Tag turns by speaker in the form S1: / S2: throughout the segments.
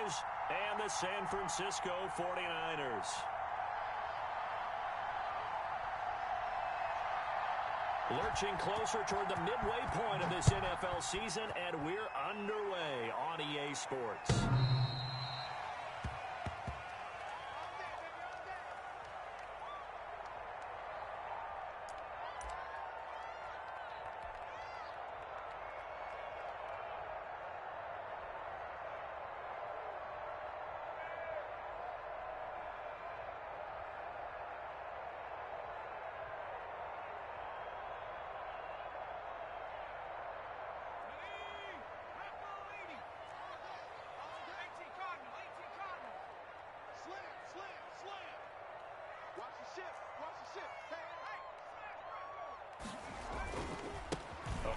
S1: Cowboys and the San Francisco 49ers. Lurching closer toward the midway point of this NFL season, and we're underway on EA Sports.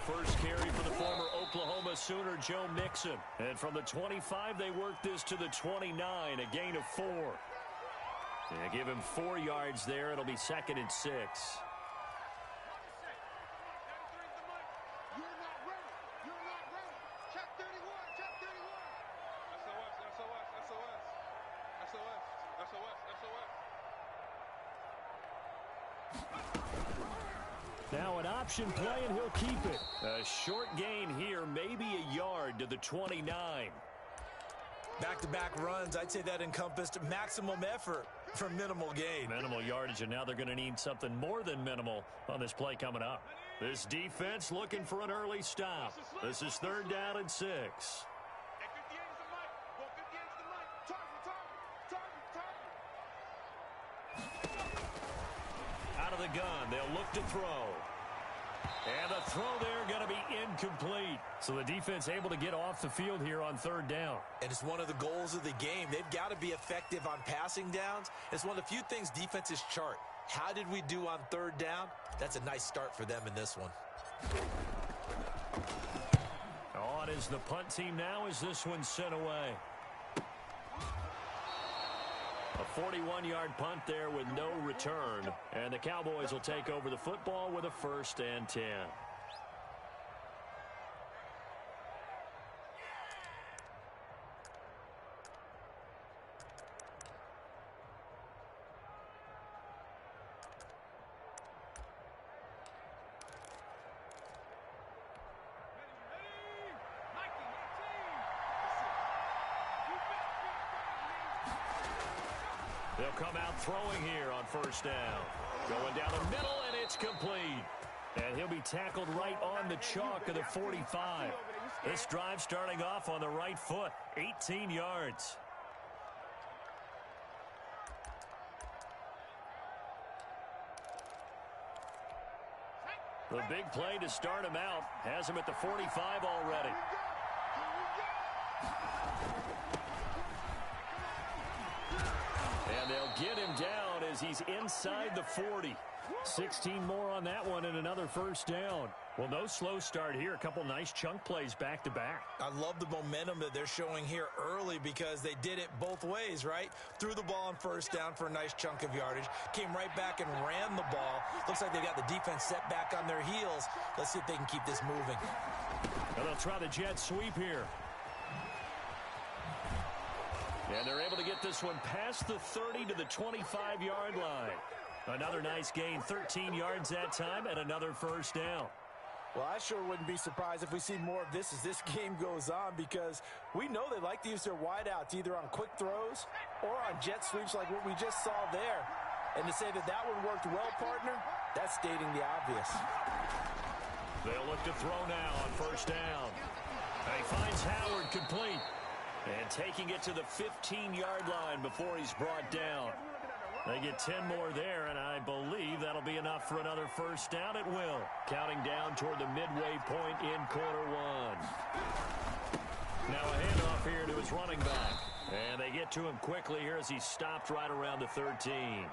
S1: First carry for the former Oklahoma Sooner, Joe Mixon. And from the 25, they work this to the 29, a gain of 4. Yeah, give him 4 yards there. It'll be 2nd and 6. Now an option play, and he'll keep it. A short gain here, maybe a yard to the 29.
S2: Back-to-back runs, I'd say that encompassed maximum effort for minimal gain.
S1: Minimal yardage, and now they're going to need something more than minimal on this play coming up. This defense looking for an early stop. This is 3rd down and 6. Out of the gun, they'll look to throw. And the throw there going to be incomplete. So the defense able to get off the field here on 3rd down.
S2: And it's one of the goals of the game. They've got to be effective on passing downs. It's one of the few things defenses chart. How did we do on 3rd down? That's a nice start for them in this one.
S1: On is the punt team now as this one's sent away. A 41-yard punt there with no return. And the Cowboys will take over the football with a 1st and 10. They'll come out throwing here on 1st down. Going down the middle, and it's complete. And he'll be tackled right on the chalk of the 45. This drive starting off on the right foot, 18 yards. The big play to start him out has him at the 45 already. And they'll get him down as he's inside the 40. 16 more on that one and another 1st down. Well, no slow start here. A couple nice chunk plays back-to-back.
S2: I love the momentum that they're showing here early because they did it both ways, right? Threw the ball on 1st down for a nice chunk of yardage. Came right back and ran the ball. Looks like they got the defense set back on their heels. Let's see if they can keep this moving.
S1: Well, they'll try the jet sweep here. And they're able to get this one past the 30 to the 25-yard line. Another nice gain, 13 yards that time, and another 1st down.
S3: Well, I sure wouldn't be surprised if we see more of this as this game goes on because we know they like to use their wideouts either on quick throws or on jet sweeps like what we just saw there. And to say that that one worked well, partner, that's stating the obvious.
S1: They'll look to throw now on 1st down. And he finds Howard complete. And taking it to the 15-yard line before he's brought down. They get 10 more there, and I believe that'll be enough for another 1st down. It will. Counting down toward the midway point in quarter 1. Now a handoff here to his running back. And they get to him quickly here as he's stopped right around the 13.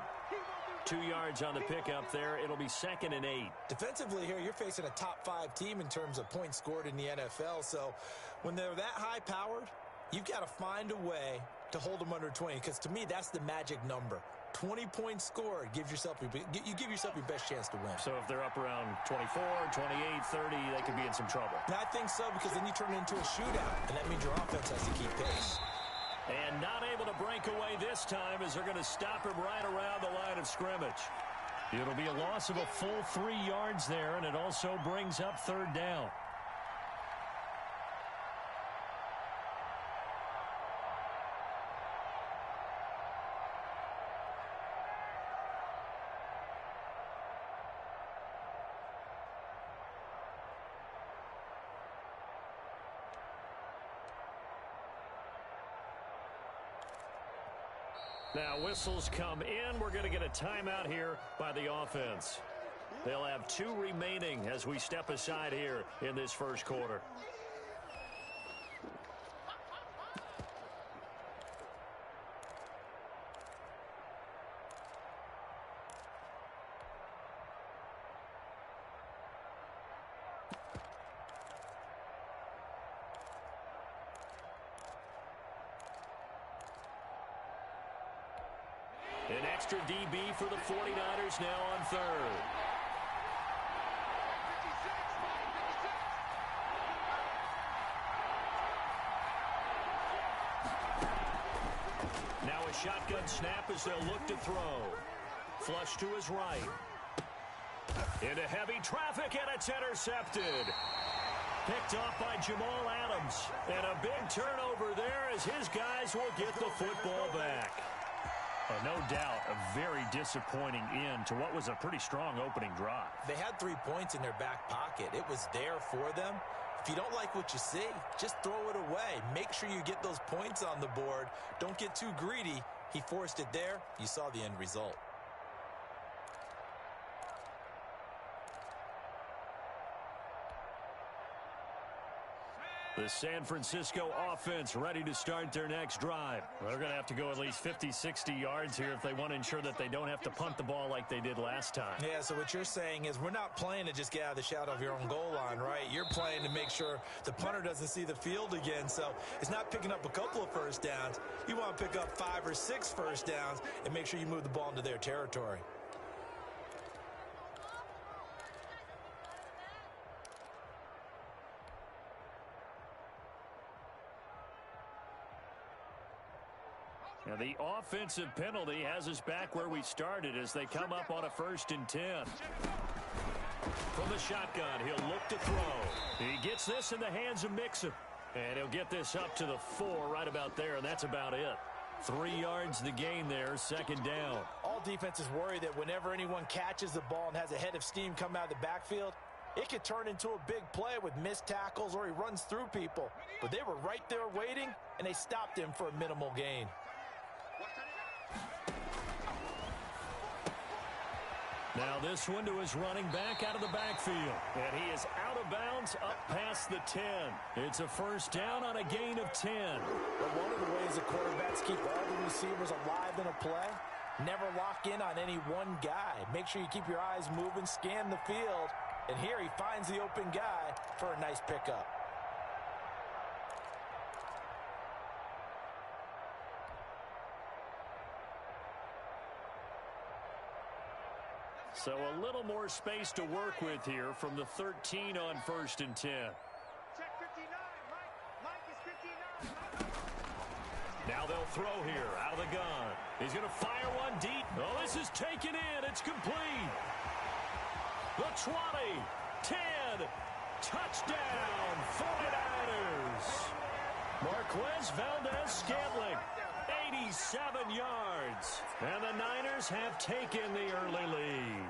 S1: 2 yards on the pickup there. It'll be 2nd and 8.
S2: Defensively here, you're facing a top 5 team in terms of points scored in the NFL. So when they're that high-powered, you've got to find a way to hold them under 20 because to me, that's the magic number. 20 points scored, you give yourself your best chance to win.
S1: So if they're up around 24, 28, 30, they could be in some trouble.
S2: And I think so because then you turn it into a shootout, and that means your offense has to keep pace.
S1: Not able to break away this time as they're going to stop him right around the line of scrimmage. It'll be a loss of a full 3 yards there, and it also brings up third down. Now whistles come in. We're going to get a timeout here by the offense. They'll have 2 remaining as we step aside here in this first quarter. An extra DB for the 49ers now on third. Now a shotgun snap as they'll look to throw. Flush to his right. Into heavy traffic, and it's intercepted. Picked off by Jamal Adams. And a big turnover there as his guys will get the football back. No doubt a very disappointing end to what was a pretty strong opening drive.
S2: They had 3 points in their back pocket. It was there for them. If you don't like what you see, just throw it away. Make sure you get those points on the board. Don't get too greedy. He forced it there. You saw the end result.
S1: The San Francisco offense ready to start their next drive. They're going to have to go at least 50, 60 yards here if they want to ensure that they don't have to punt the ball like they did last time.
S2: Yeah, so what you're saying is we're not playing to just get out of the shadow of your own goal line, right? You're playing to make sure the punter doesn't see the field again. So it's not picking up a couple of first downs. You want to pick up 5 or 6 first downs and make sure you move the ball into their territory.
S1: Now the offensive penalty has us back where we started as they come up on a 1st and 10. From the shotgun, he'll look to throw. He gets this in the hands of Mixon. And he'll get this up to the 4 right about there, and that's about it. 3 yards the gain there, 2nd down.
S3: All defenses worry that whenever anyone catches the ball and has a head of steam come out of the backfield, it could turn into a big play with missed tackles or he runs through people. But they were right there waiting, and they stopped him for a minimal gain.
S1: Now this one to his running back out of the backfield. And he is out of bounds up past the 10. It's a 1st down on a gain of 10.
S3: But one of the ways the quarterbacks keep all the receivers alive in a play, never lock in on any one guy. Make sure you keep your eyes moving, scan the field. And here he finds the open guy for a nice pickup.
S1: So a little more space to work with here from the 13 on 1st and 10.
S4: Check 59, Mike is 59.
S1: Now they'll throw here out of the gun. He's going to fire one deep. Oh, this is taken in. It's complete. The 20, 10, touchdown, 49ers. Marquez Valdez-Scantling, 87 yards. And the Niners have taken the early lead.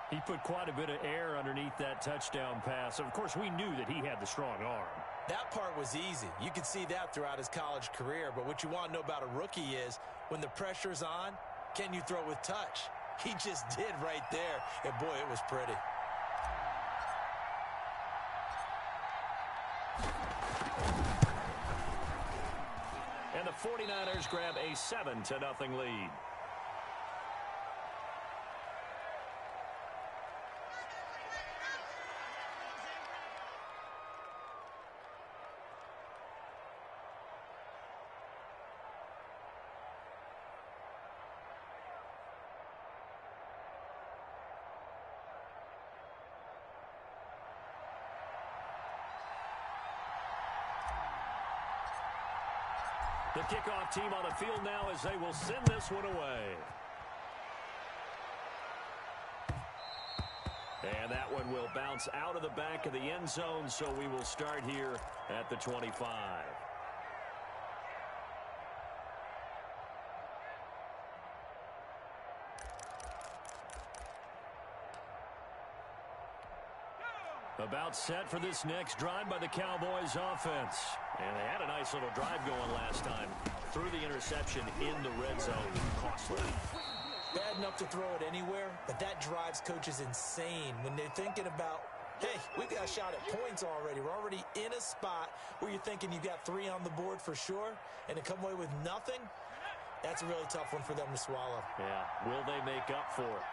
S1: He put quite a bit of air underneath that touchdown pass. Of course, we knew that he had the strong arm.
S2: That part was easy. You could see that throughout his college career. But what you want to know about a rookie is when the pressure's on, can you throw with touch? He just did right there. And, boy, it was pretty.
S1: And the 49ers grab a 7-0 lead. The kickoff team on the field now as they will send this one away. And that one will bounce out of the back of the end zone, so we will start here at the 25. About set for this next drive by the Cowboys offense. And they had a nice little drive going last time. Threw the interception in the red zone. Costly.
S2: Bad enough to throw it anywhere, but that drives coaches insane when they're thinking about, hey, we've got a shot at points already. We're already in a spot where you're thinking you've got 3 on the board for sure, and to come away with nothing, that's a really tough one for them to swallow.
S1: Yeah, will they make up for it?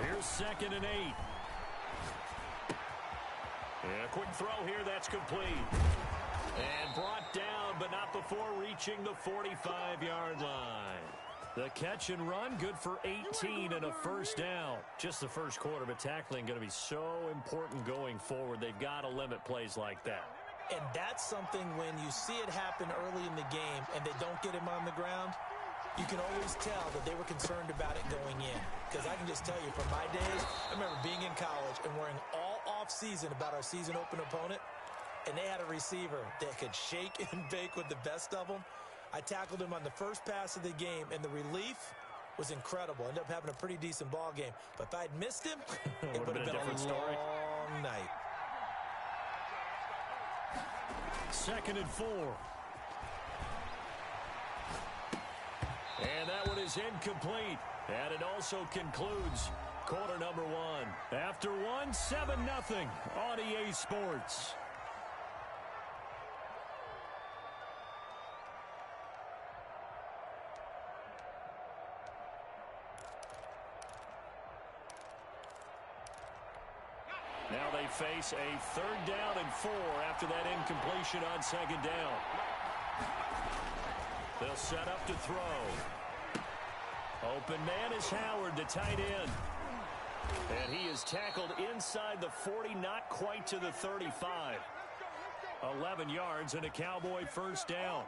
S1: Here's 2nd and 8. And a quick throw here, that's complete. And brought down, but not before reaching the 45-yard line. The catch and run, good for 18 and a first down. Just the first quarter, but tackling going to be so important going forward. They've got to limit plays like that.
S2: And that's something when you see it happen early in the game and they don't get him on the ground, you can always tell that they were concerned about it going in. Because I can just tell you from my days, I remember being in college and worrying all off-season about our season open opponent. And they had a receiver that could shake and bake with the best of them. I tackled him on the first pass of the game, and the relief was incredible. Ended up having a pretty decent ball game. But if I'd missed him, it would have been a
S1: different story.
S2: long night.
S1: 2nd and 4. And that one is incomplete. And it also concludes quarter number 1. After 1, 7-0 on EA Sports. Now they face a 3rd down and 4 after that incompletion on 2nd down. They'll set up to throw. Open man is Howard, the tight end. And he is tackled inside the 40, not quite to the 35. 11 yards and a Cowboy first down.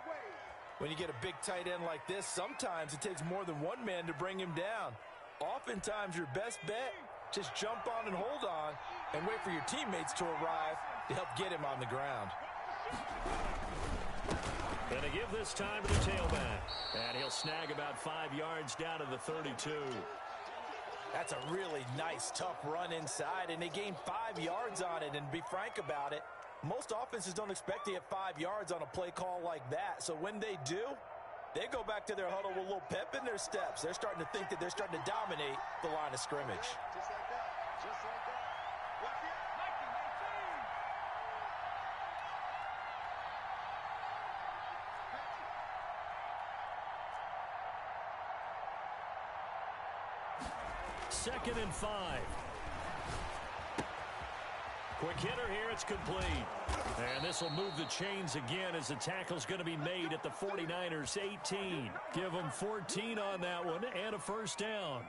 S3: When you get a big tight end like this, sometimes it takes more than one man to bring him down. Oftentimes your best bet, just jump on and hold on and wait for your teammates to arrive to help get him on the ground.
S1: And to give this time to the tailback. And he'll snag about 5 yards down to the 32.
S3: That's a really nice, tough run inside, and they gained 5 yards on it. And to be frank about it, most offenses don't expect to get 5 yards on a play call like that. So when they do, they go back to their huddle with a little pep in their steps. They're starting to think that they're starting to dominate the line of scrimmage.
S4: Just like that. Just like that. Watch it.
S1: Second and 5. Quick hitter here, it's complete. And this will move the chains again as the tackle's going to be made at the 49ers 18. Give them 14 on that one and a first down.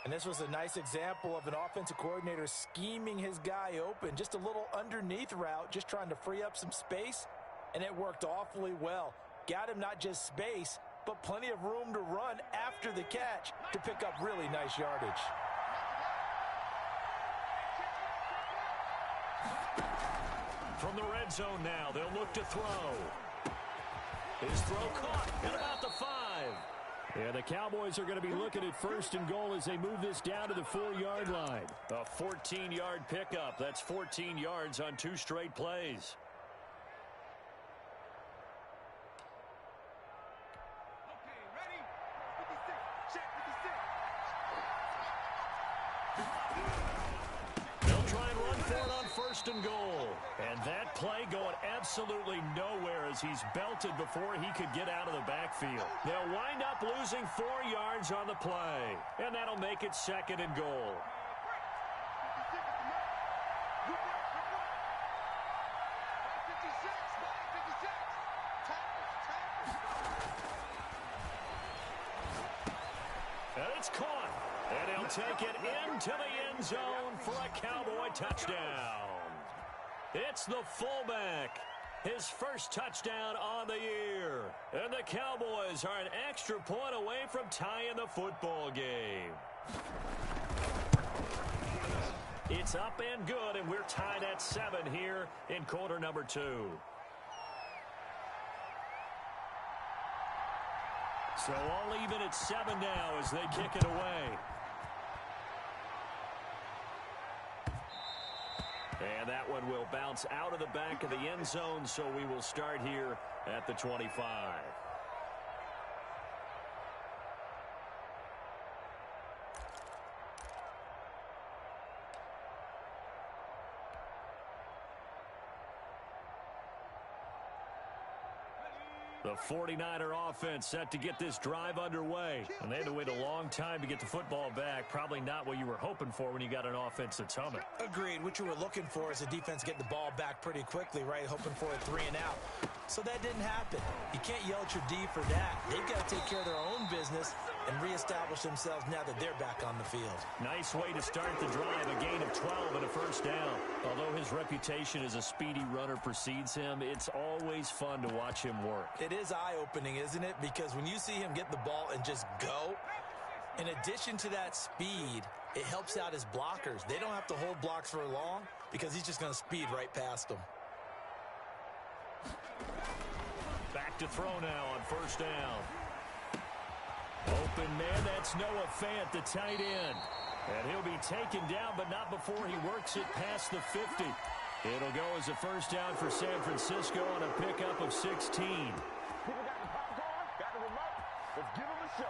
S3: And this was a nice example of an offensive coordinator scheming his guy open. Just a little underneath route, just trying to free up some space, and it worked awfully well. Got him not just space, but plenty of room to run after the catch to pick up really nice yardage.
S1: From the red zone now, they'll look to throw. His throw caught at about the 5. And the Cowboys are going to be looking at 1st and goal as they move this down to the 4-yard line. A 14-yard pickup. That's 14 yards on 2 straight plays.
S4: Okay, ready? 56. Check 56.
S1: They'll try and run for it on 1st and goal. And that play going absolutely nowhere as he's belted before he could get out of the backfield. They'll wind up losing 4 yards on the play. And that'll make it 2nd and goal.
S4: 56 at the mark. Good work, good work. 56, 56. Tackles.
S1: And it's caught. And he'll take it into the end zone for a Cowboy touchdown. It's the fullback. His first touchdown on the year. And the Cowboys are an extra point away from tying the football game. It's up and good, and we're tied at 7 here in quarter number 2. So all even at 7 now as they kick it away. And that one will bounce out of the back of the end zone, so we will start here at the 25. The 49er offense set to get this drive underway. And they had to wait a long time to get the football back. Probably not what you were hoping for when you got an offense that's humming.
S2: Agreed. What you were looking for is a defense getting the ball back pretty quickly, right? Hoping for a 3 and out. So that didn't happen. You can't yell at your D for that. They've got to take care of their own business and reestablish themselves now that they're back on the field.
S1: Nice way to start the drive. A gain of 12 and a first down. Although his reputation as a speedy runner precedes him, it's always fun to watch him work.
S2: It is eye-opening, isn't it? Because when you see him get the ball and just go, in addition to that speed, it helps out his blockers. They don't have to hold blocks for long because he's just going to speed right past them.
S1: Back to throw now on first down. Open man, that's Noah Fant, the tight end. And he'll be taken down, but not before he works it past the 50. It'll go as a first down for San Francisco on a pickup of 16.
S4: People got the popcorn, got the remote. Let's give them a show.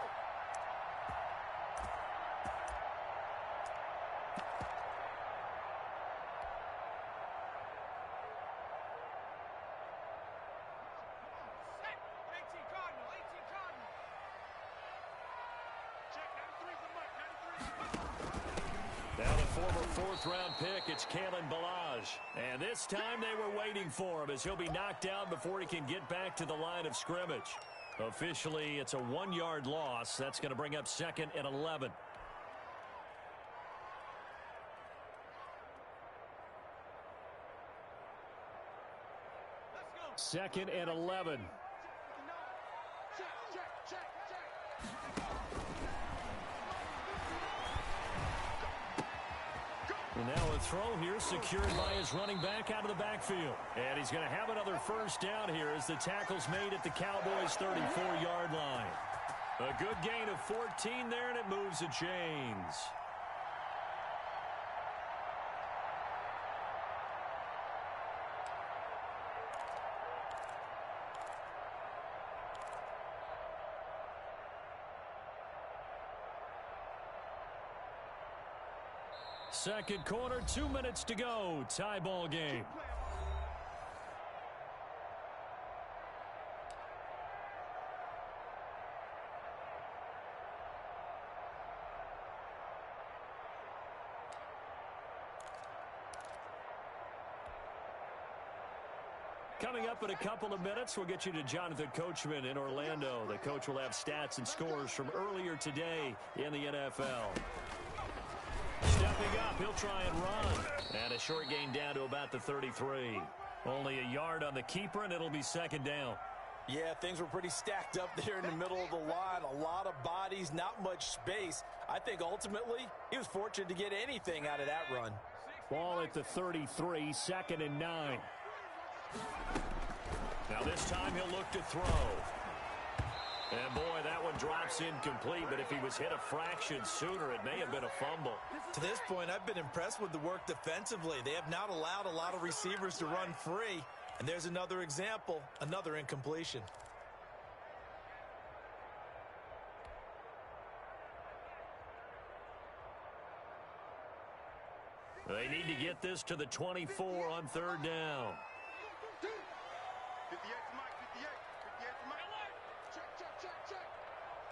S1: Now the former fourth-round pick, it's Kalen Ballage. And this time they were waiting for him as he'll be knocked down before he can get back to the line of scrimmage. Officially, it's a 1-yard loss. That's going to bring up 2nd and 11. Second and 11. And now a throw here secured by his running back out of the backfield. And he's going to have another first down here as the tackle's made at the Cowboys' 34-yard line. A good gain of 14 there, and it moves the chains. Second quarter, 2 minutes to go. Tie ball game. Coming up in a couple of minutes, we'll get you to Jonathan Coachman in Orlando. The coach will have stats and scores from earlier today in the NFL. Stepping up, he'll try and run. And a short gain down to about the 33. Only a yard on the keeper, and it'll be second down.
S3: Yeah, things were pretty stacked up there in the middle of the line. A lot of bodies, not much space. I think ultimately he was fortunate to get anything out of that run.
S1: Ball at the 33, 2nd and 9. Now this time he'll look to throw. And boy, that one drops incomplete, but if he was hit a fraction sooner, it may have been a fumble.
S2: To this point, I've been impressed with the work defensively. They have not allowed a lot of receivers to run free. And there's another example, another incompletion.
S1: They need to get this to the 24 on third down.
S4: 58 to Mike, 58. 58 to Mike. Check, check, check, check.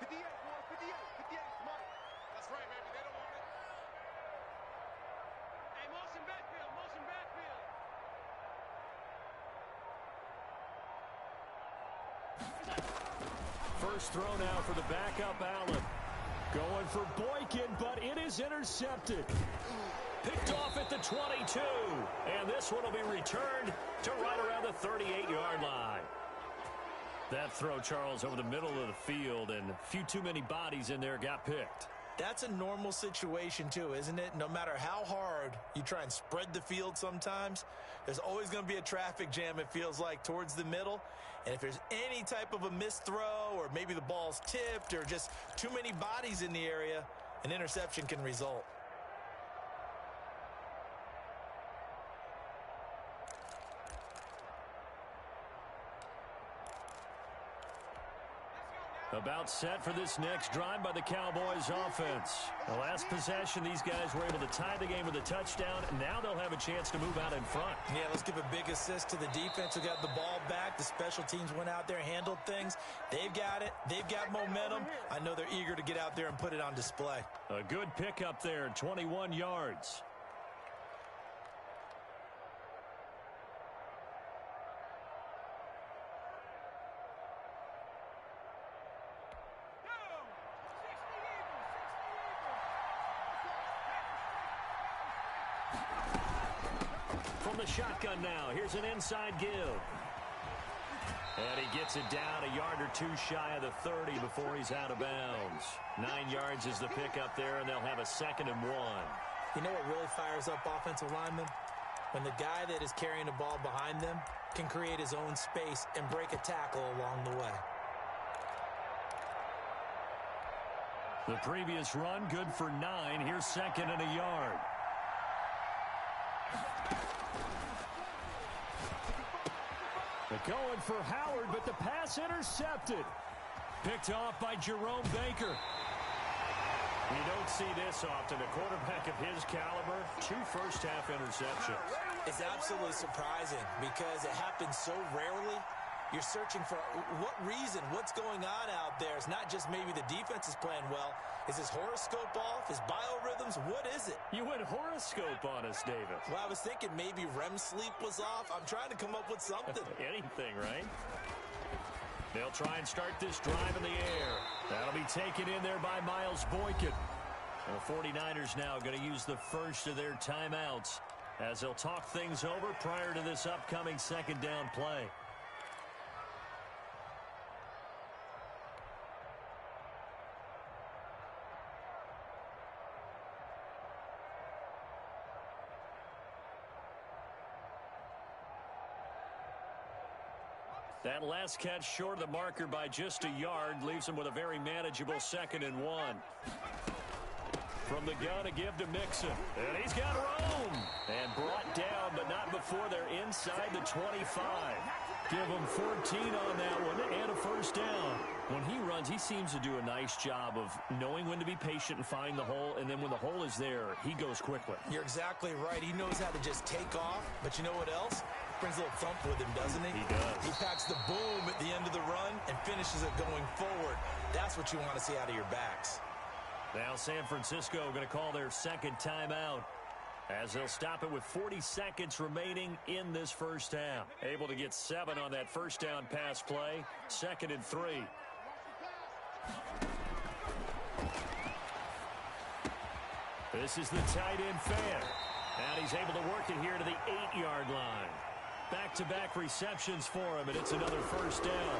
S4: 58, boy, 58. 58 to Mike. That's right, baby. They don't want it. Hey, motion backfield, motion backfield.
S1: First throw now for the backup Allen. Going for Boykin, but it is intercepted. Picked off at the 22. And this one will be returned to right around the 38-yard line. That throw, Charles, over the middle of the field, and a few too many bodies in there got picked.
S2: That's a normal situation, too, isn't it? No matter how hard you try and spread the field sometimes, there's always going to be a traffic jam, it feels like, towards the middle. And if there's any type of a missed throw or maybe the ball's tipped or just too many bodies in the area, an interception can result.
S1: About set for this next drive by the Cowboys offense. The last possession, these guys were able to tie the game with a touchdown, and now they'll have a chance to move out in front.
S2: Yeah, let's give a big assist to the defense who got the ball back. The special teams went out there, handled things. They've got it. They've got momentum. I know they're eager to get out there and put it on display.
S1: A good pickup there, 21 yards. From the shotgun now, here's an inside give. And he gets it down a yard or two shy of the 30 before he's out of bounds. 9 yards is the pickup there, and they'll have a 2nd and 1.
S2: You know what really fires up offensive linemen? When the guy that is carrying the ball behind them can create his own space and break a tackle along the way.
S1: The previous run, good for 9. Here's 2nd and a yard. They're going for Howard, but the pass intercepted. Picked off by Jerome Baker. You don't see this often. A quarterback of his caliber, 2 first-half interceptions.
S2: It's absolutely surprising because it happens so rarely. You're searching for what reason, what's going on out there. It's not just maybe the defense is playing well. Is his horoscope off? His biorhythms? What is it?
S1: You went horoscope on us, Davis.
S2: Well, I was thinking maybe REM sleep was off. I'm trying to come up with something.
S1: Anything, right? They'll try and start this drive in the air. That'll be taken in there by Miles Boykin. The 49ers now going to use the first of their timeouts as they'll talk things over prior to this upcoming 2nd down play. That last catch short of the marker by just a yard leaves him with a very manageable 2nd and 1. From the gun, a give to Mixon. And he's got room. And brought down, but not before they're inside the 25. Give him 14 on that one and a first down. When he runs, he seems to do a nice job of knowing when to be patient and find the hole, and then when the hole is there, he goes quickly.
S2: You're exactly right. He knows how to just take off, but you know what else? Brings a little thump with him, doesn't he?
S1: He does.
S2: He packs the boom at the end of the run and finishes it going forward. That's what you want to see out of your backs.
S1: Now San Francisco going to call their 2nd timeout as they'll stop it with 40 seconds remaining in this first half. Able to get 7 on that first down pass play. 2nd and 3. This is the tight end fan. And he's able to work it here to the 8-yard line. Back-to-back receptions for him, and it's another first down.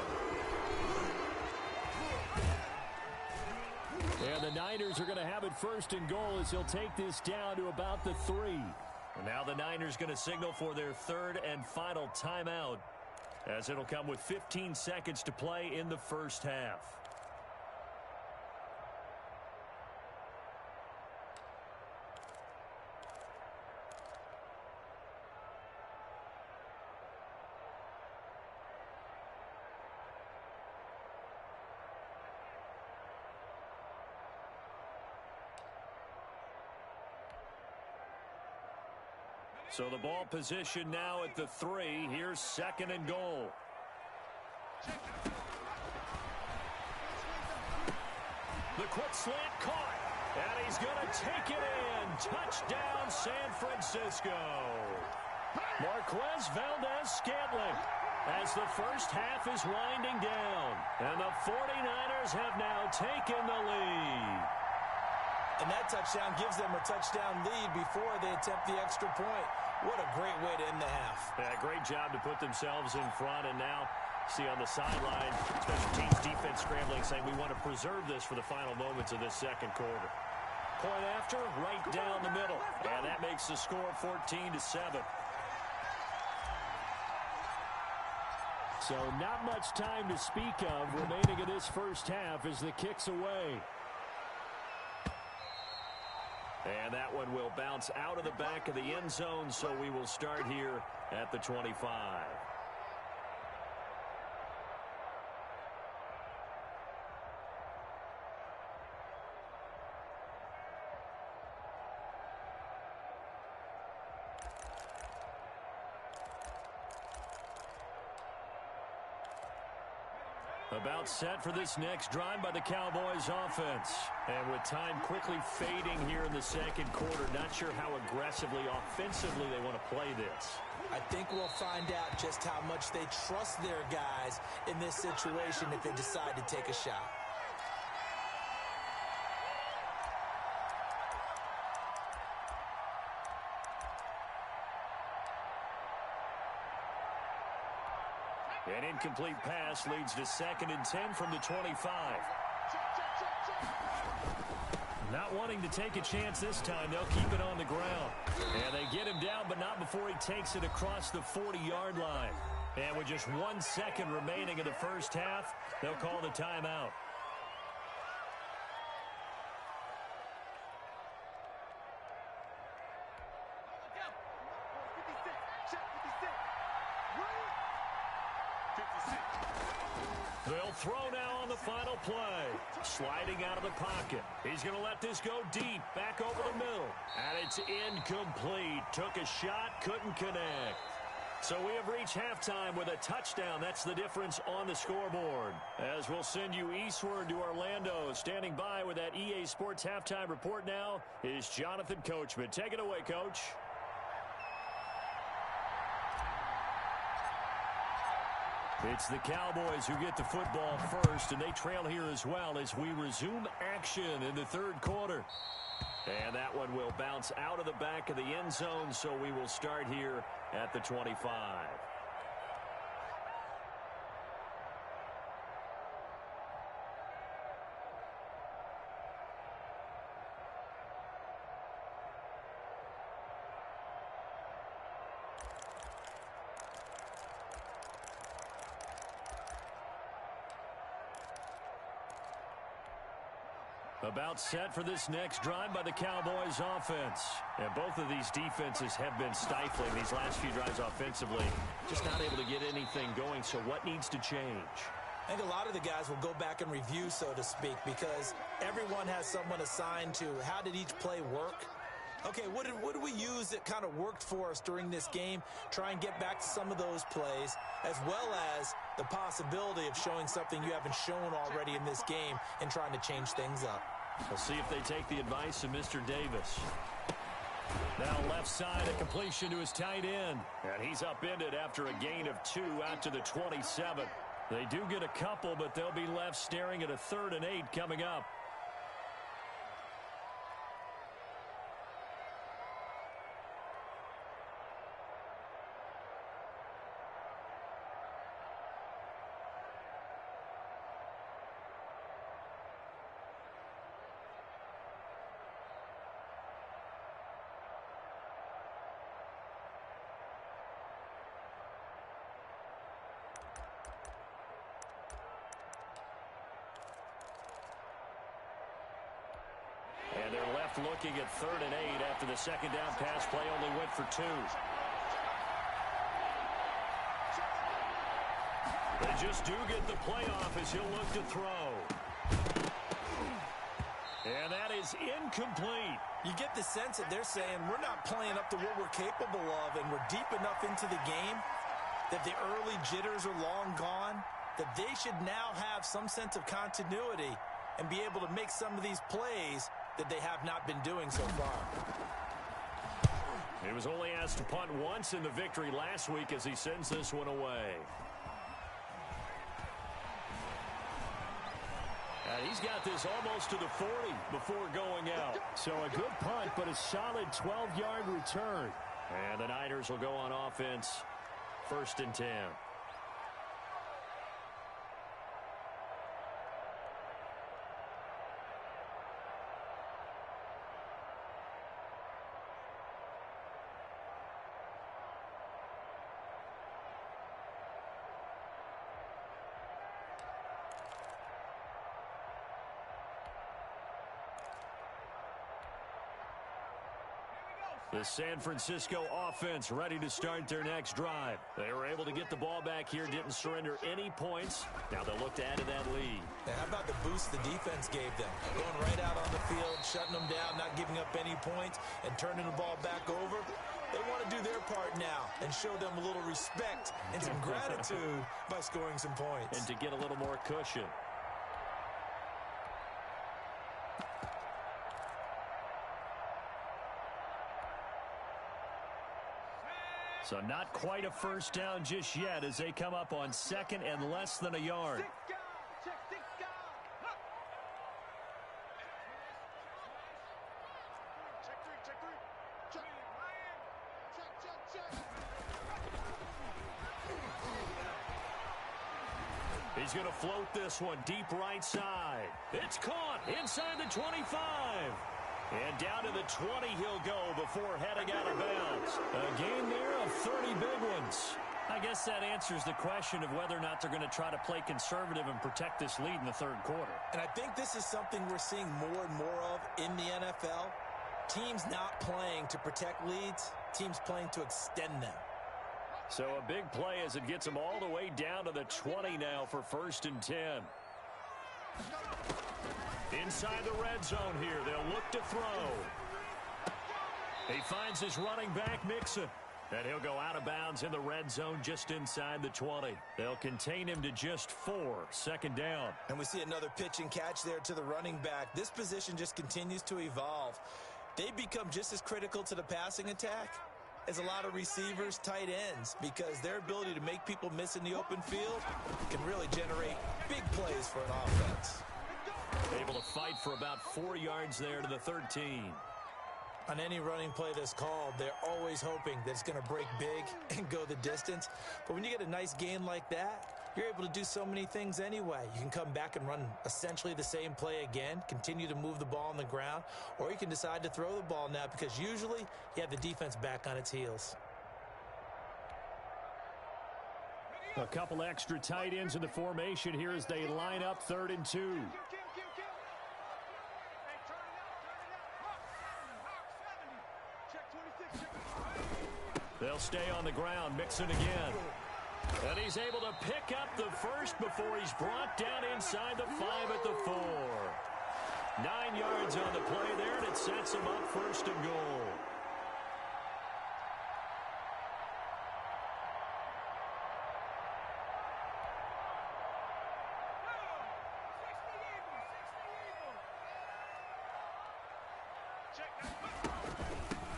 S1: And the Niners are going to have it 1st and goal as he'll take this down to about the 3. And now the Niners going to signal for their 3rd and final timeout as it'll come with 15 seconds to play in the first half. So the ball position now at the 3. Here's 2nd and goal. The quick slant caught. And he's going to take it in. Touchdown, San Francisco. Marquez Valdez-Scantling as the first half is winding down. And the 49ers have now taken the lead.
S2: And that touchdown gives them a touchdown lead before they attempt the extra point. What a great way to end the half.
S1: Yeah, great job to put themselves in front. And now, see on the sideline, special teams defense scrambling, saying we want to preserve this for the final moments of this second quarter. Point after, right down the middle. And that makes the score 14-7. So not much time to speak of remaining in this first half as the kick's away. And that one will bounce out of the back of the end zone, so we will start here at the 25. About set for this next drive by the Cowboys offense. And with time quickly fading here in the second quarter, not sure how aggressively, offensively they want to play this.
S2: I think we'll find out just how much they trust their guys in this situation if they decide to take a shot.
S1: An incomplete pass leads to 2nd and 10 from the 25. Not wanting to take a chance this time, they'll keep it on the ground. And they get him down, but not before he takes it across the 40-yard line. And with just 1 second remaining in the first half, they'll call the timeout. They'll throw now on the final play. Sliding out of the pocket. He's going to let this go deep, back over the middle. And it's incomplete. Took a shot, couldn't connect. So we have reached halftime with a touchdown. That's the difference on the scoreboard. As we'll send you eastward to Orlando. Standing by with that EA Sports halftime report now is Jonathan Coachman. Take it away, Coach. It's the Cowboys who get the football first, and they trail here as well as we resume action in the third quarter. And that one will bounce out of the back of the end zone, so we will start here at the 25. About set for this next drive by the Cowboys offense. And both of these defenses have been stifling these last few drives offensively. Just not able to get anything going, so what needs to change?
S2: I think a lot of the guys will go back and review, so to speak, because everyone has someone assigned to how did each play work. Okay, what did we use that kind of worked for us during this game? Try and get back to some of those plays, as well as the possibility of showing something you haven't shown already in this game and trying to change things up.
S1: We'll see if they take the advice of Mr. Davis. Now left side, a completion to his tight end. And he's upended after a gain of 2 out to the 27. They do get a couple, but they'll be left staring at a 3rd and 8 coming up. And they're left looking at 3rd and 8 after the second down pass play only went for 2. They just do get the playoff as he'll look to throw. And that is incomplete.
S2: You get the sense that they're saying we're not playing up to what we're capable of, and we're deep enough into the game that the early jitters are long gone, that they should now have some sense of continuity and be able to make some of these plays that they have not been doing so far.
S1: He was only asked to punt once in the victory last week as he sends this one away. And he's got this almost to the 40 before going out. So a good punt, but a solid 12-yard return. And the Niners will go on offense, 1st and 10. The San Francisco offense ready to start their next drive. They were able to get the ball back here, didn't surrender any points. Now they'll look to add to that lead.
S2: Now, how about the boost the defense gave them? Going right out on the field, shutting them down, not giving up any points, and turning the ball back over. They want to do their part now and show them a little respect and some gratitude by scoring some points.
S1: And to get a little more cushion. So not quite a first down just yet as they come up on 2nd and less than a yard. He's going to float this one deep right side. It's caught inside the 25. And down to the 20 he'll go before heading out of bounds. A gain there of 30 big ones. I guess that answers the question of whether or not they're going to try to play conservative and protect this lead in the 3rd quarter.
S2: And I think this is something we're seeing more and more of in the NFL. Teams not playing to protect leads, teams playing to extend them.
S1: So a big play as it gets them all the way down to the 20 now for 1st and 10. Inside the red zone here, they'll look to throw. He finds his running back, Mixon. And he'll go out of bounds in the red zone just inside the 20. They'll contain him to just 4, 2nd down.
S2: And we see another pitch and catch there to the running back. This position just continues to evolve. They become just as critical to the passing attack as a lot of receivers, tight ends, because their ability to make people miss in the open field can really generate big plays for an offense.
S1: Able to fight for about 4 yards there to the 13.
S2: On any running play that's called, they're always hoping that it's going to break big and go the distance. But when you get a nice gain like that, you're able to do so many things anyway. You can come back and run essentially the same play again, continue to move the ball on the ground, or you can decide to throw the ball now because usually you have the defense back on its heels.
S1: A couple extra tight ends in the formation here as they line up 3rd and 2. They'll stay on the ground, Mixon again. And he's able to pick up the first before he's brought down inside the 5 at the 4. 9 yards on the play there, and it sets him up 1st and goal.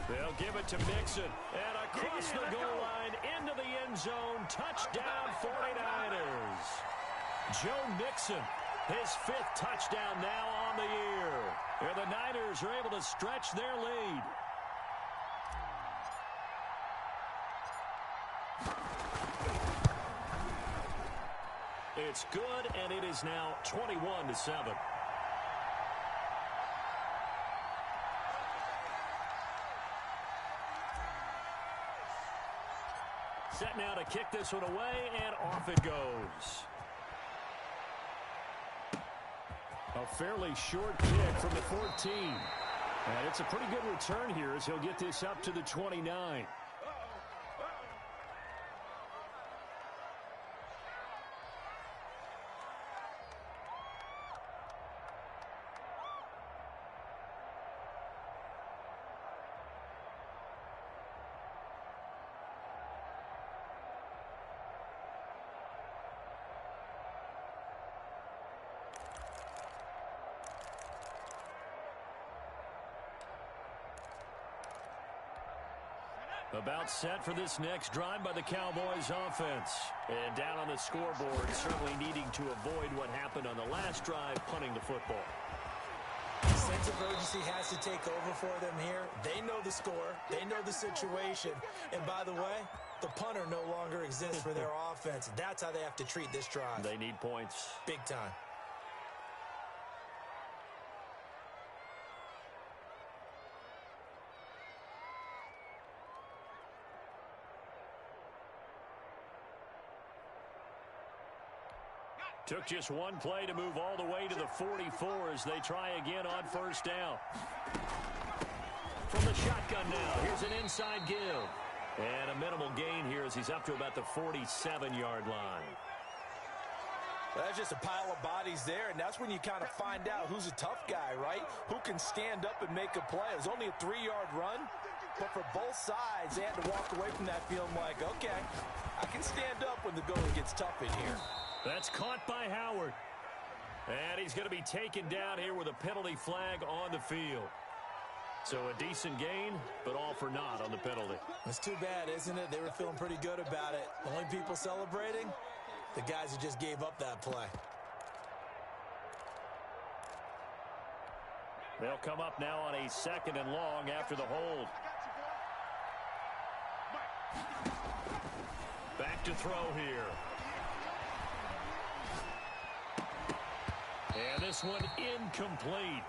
S1: They'll give it to Mixon. And across the goal line into the end zone. Touchdown 49ers. Joe Mixon, his 5th touchdown now on the year. And the Niners are able to stretch their lead. It's good, and it is now 21-7. Set now to kick this one away, and off it goes. A fairly short kick from the 14. And it's a pretty good return here as he'll get this up to the 29. About set for this next drive by the Cowboys offense. And down on the scoreboard, certainly needing to avoid what happened on the last drive, punting the football.
S2: Sense of urgency has to take over for them here. They know the score. They know the situation. And by the way, the punter no longer exists for their offense. That's how they have to treat this drive.
S1: They need points.
S2: Big time.
S1: Took just one play to move all the way to the 44 as they try again on first down. From the shotgun now, here's an inside give. And a minimal gain here as he's up to about the 47-yard line.
S3: That's just a pile of bodies there, and that's when you kind of find out who's a tough guy, right? Who can stand up and make a play. It was only a 3-yard run, but for both sides, they had to walk away from that feeling like, okay, I can stand up when the going gets tough in here.
S1: That's caught by Howard. And he's going to be taken down here with a penalty flag on the field. So a decent gain, but all for naught on the penalty.
S2: It's too bad, isn't it? They were feeling pretty good about it. The only people celebrating, the guys who just gave up that play.
S1: They'll come up now on a 2nd and long after the hold. Back to throw here. And this one incomplete.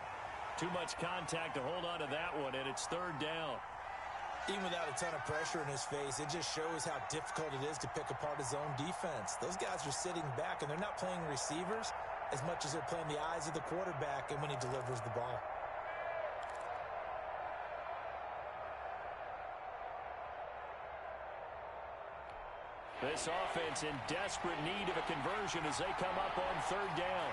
S1: Too much contact to hold on to that one, and it's 3rd down.
S2: Even without a ton of pressure in his face, it just shows how difficult it is to pick apart his own defense. Those guys are sitting back, and they're not playing receivers as much as they're playing the eyes of the quarterback and when he delivers the ball.
S1: This offense in desperate need of a conversion as they come up on 3rd down.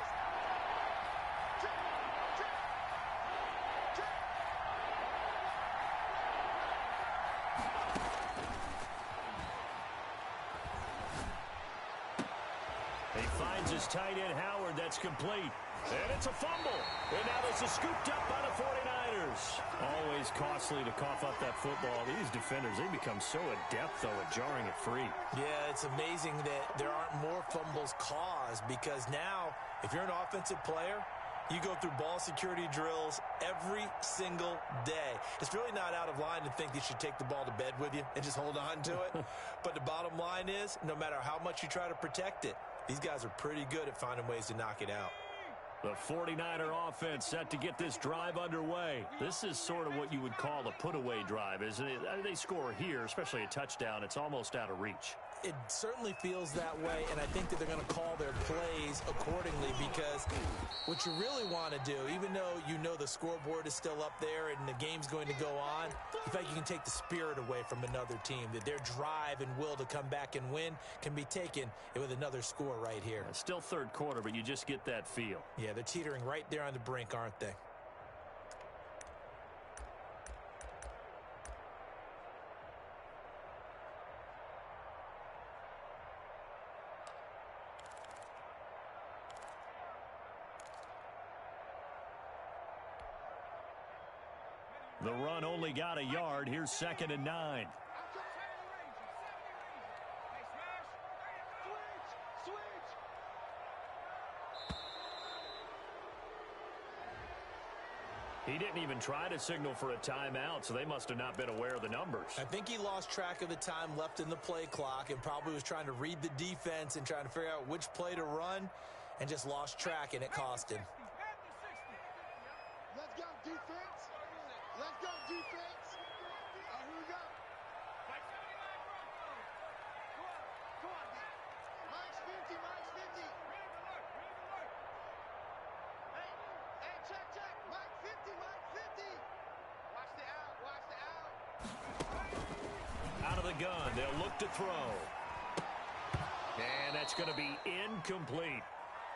S1: He finds his tight end Howard. That's complete. And it's a fumble. And now this is scooped up by the 49ers. Always costly to cough up that football. These defenders, they become so adept, though, at jarring it free.
S2: Yeah, it's amazing that there aren't more fumbles caused because now, if you're an offensive player, you go through ball security drills every single day. It's really not out of line to think you should take the ball to bed with you and just hold on to it. But the bottom line is, no matter how much you try to protect it, these guys are pretty good at finding ways to knock it out.
S1: The 49er offense set to get this drive underway. This is sort of what you would call a put-away drive, isn't it? They score here, especially a touchdown. It's almost out of reach.
S2: It certainly feels that way, and I think that they're going to call their plays accordingly because what you really want to do, even though you know the scoreboard is still up there and the game's going to go on, in fact, you can take the spirit away from another team, that their drive and will to come back and win can be taken with another score right here.
S1: It's still 3rd quarter, but you just get that feel.
S2: Yeah, they're teetering right there on the brink, aren't they?
S1: The run only got a yard. Here's 2nd and 9. He didn't even try to signal for a timeout, so they must have not been aware of the numbers.
S2: I think he lost track of the time left in the play clock and probably was trying to read the defense and trying to figure out which play to run and just lost track, and it cost him.
S4: Let's go, defense. Let's go, defense. Here we go. Come on. Mike's 50, Mike's 50. Hey, check. Mike 50, Mike 50. Watch the out.
S1: Out of the gun, they'll look to throw. And that's going to be incomplete.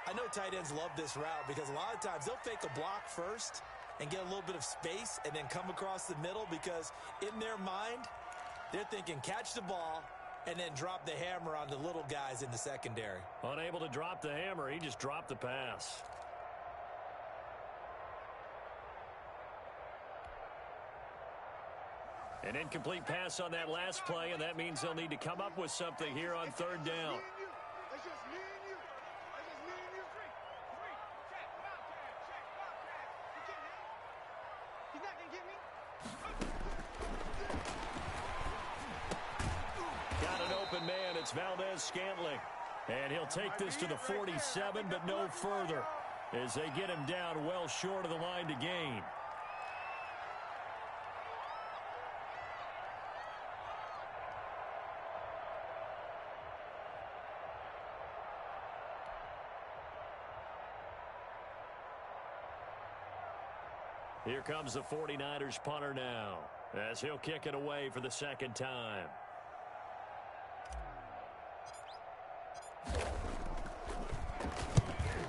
S2: I know tight ends love this route because a lot of times they'll fake a block first and get a little bit of space and then come across the middle because in their mind, they're thinking catch the ball and then drop the hammer on the little guys in the secondary.
S1: Unable to drop the hammer, he just dropped the pass. An incomplete pass on that last play, and that means they'll need to come up with something here on third down.
S4: It's just me and you. It's just me and you. Check. Bobcat. You can't hang. He's not going to get me.
S1: Got an open man. It's Valdez-Scantling. And he'll take this to the 47, but no further, as they get him down well short of the line to gain. Here comes the 49ers punter now, as he'll kick it away for the second time.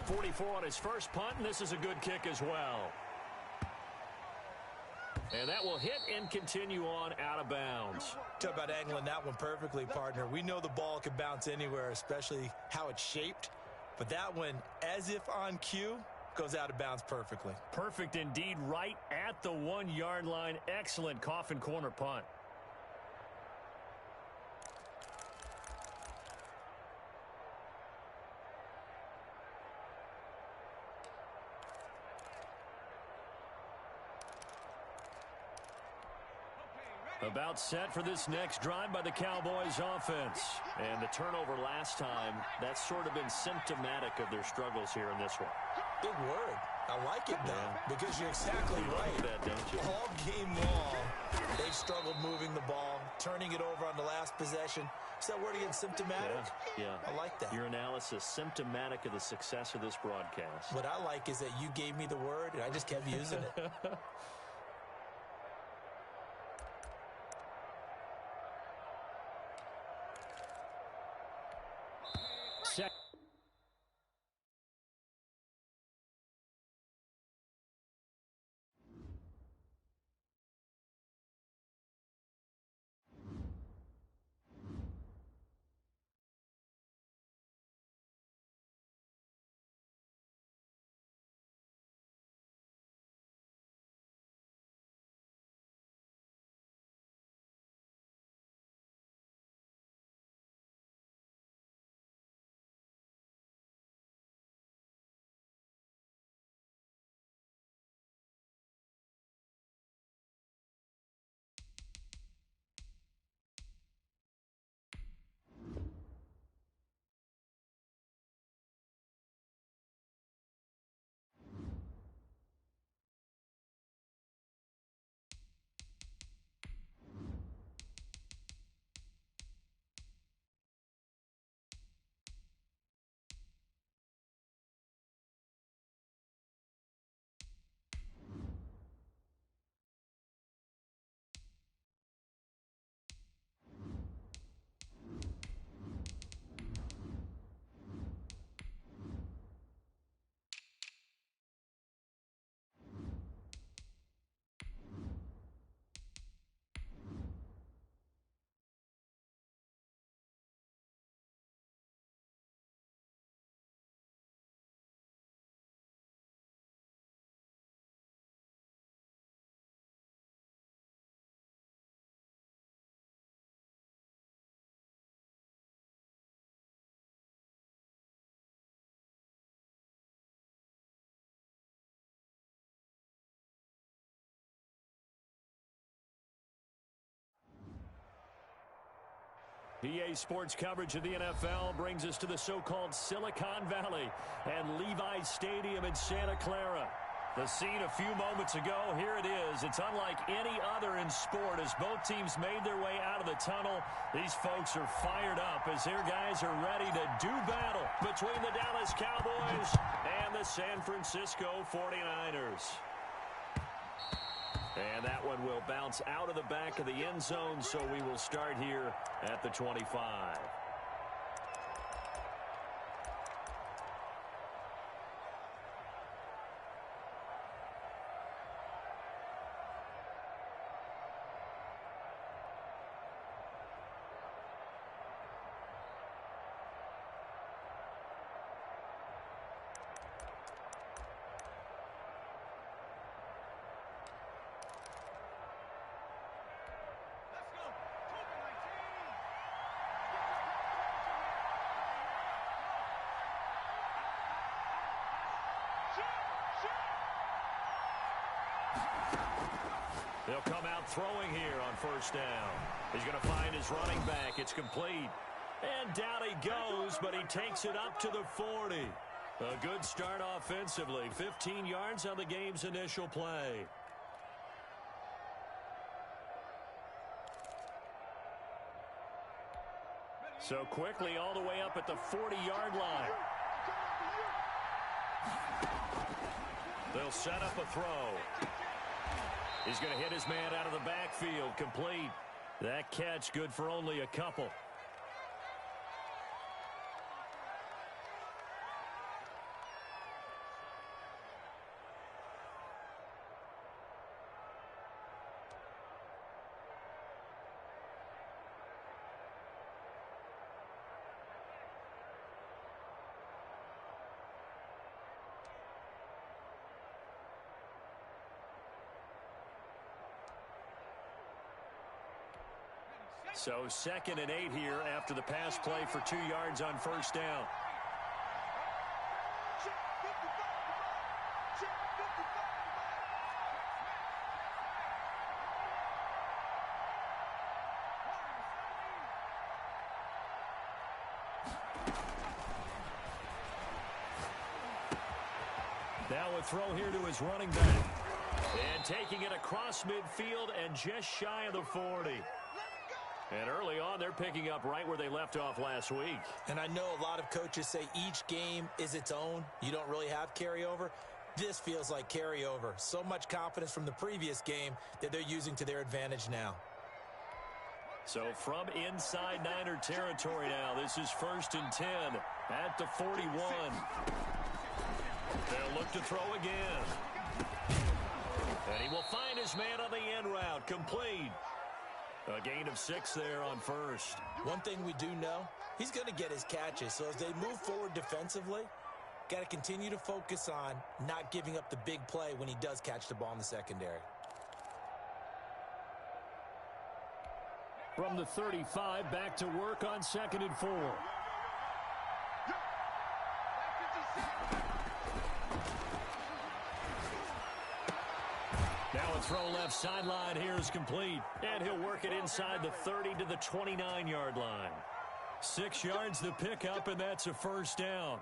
S1: .44 on his first punt, and this is a good kick as well. And that will hit and continue on out of bounds.
S2: Talk about angling that one perfectly, partner. We know the ball can bounce anywhere, especially how it's shaped. But that one, as if on cue, goes out of bounds perfectly.
S1: Perfect indeed, right at the 1-yard line. Excellent coffin corner punt. About set for this next drive by the Cowboys offense. And the turnover last time, that's sort of been symptomatic of their struggles here in this one.
S2: Big word. I like it, though, because you're exactly right.
S1: Like that, don't you?
S2: All game long, they've struggled moving the ball, turning it over on the last possession. Is that word again, symptomatic?
S1: Yeah.
S2: I like that.
S1: Your analysis, symptomatic of the success of this broadcast.
S2: What I like is that you gave me the word, and I just kept using it. EA Sports coverage of the NFL brings us to the so-called Silicon Valley and Levi Stadium in Santa Clara. The scene a few moments ago, here it is. It's unlike any other in sport as both teams made their way out of the tunnel. These folks are fired up as their guys are ready to do battle between the Dallas Cowboys and the San Francisco 49ers. And that one will bounce out of the back of the end zone, so we will start here at the 25.
S1: They'll come out throwing here on first down. He's going to find his running back. It's complete. And down he goes, but he takes it up to the 40. A good start offensively. 15 yards on the game's initial play. So quickly all the way up at the 40-yard line. They'll set up a throw. He's going to hit his man out of the backfield. Complete. That catch good for only a couple. So 2nd and 8 here after the pass play for 2 yards on first down. Now a throw here to his running back. And taking it across midfield and just shy of the 40. And early on, they're picking up right where they left off last week.
S2: And I know a lot of coaches say each game is its own. You don't really have carryover. This feels like carryover. So much confidence from the previous game that they're using to their advantage now.
S1: So from inside Niner territory now, this is 1st and 10 at the 41. They'll look to throw again. And he will find his man on the end route. Complete. A gain of 6 there on first.
S2: One thing we do know, he's going to get his catches. So as they move forward defensively, got to continue to focus on not giving up the big play when he does catch the ball in the secondary.
S1: From the 35, back to work on 2nd and 4. Now a throw left sideline here is complete. And he'll work it inside the 30 to the 29-yard line. 6 yards the pickup, and that's a first down.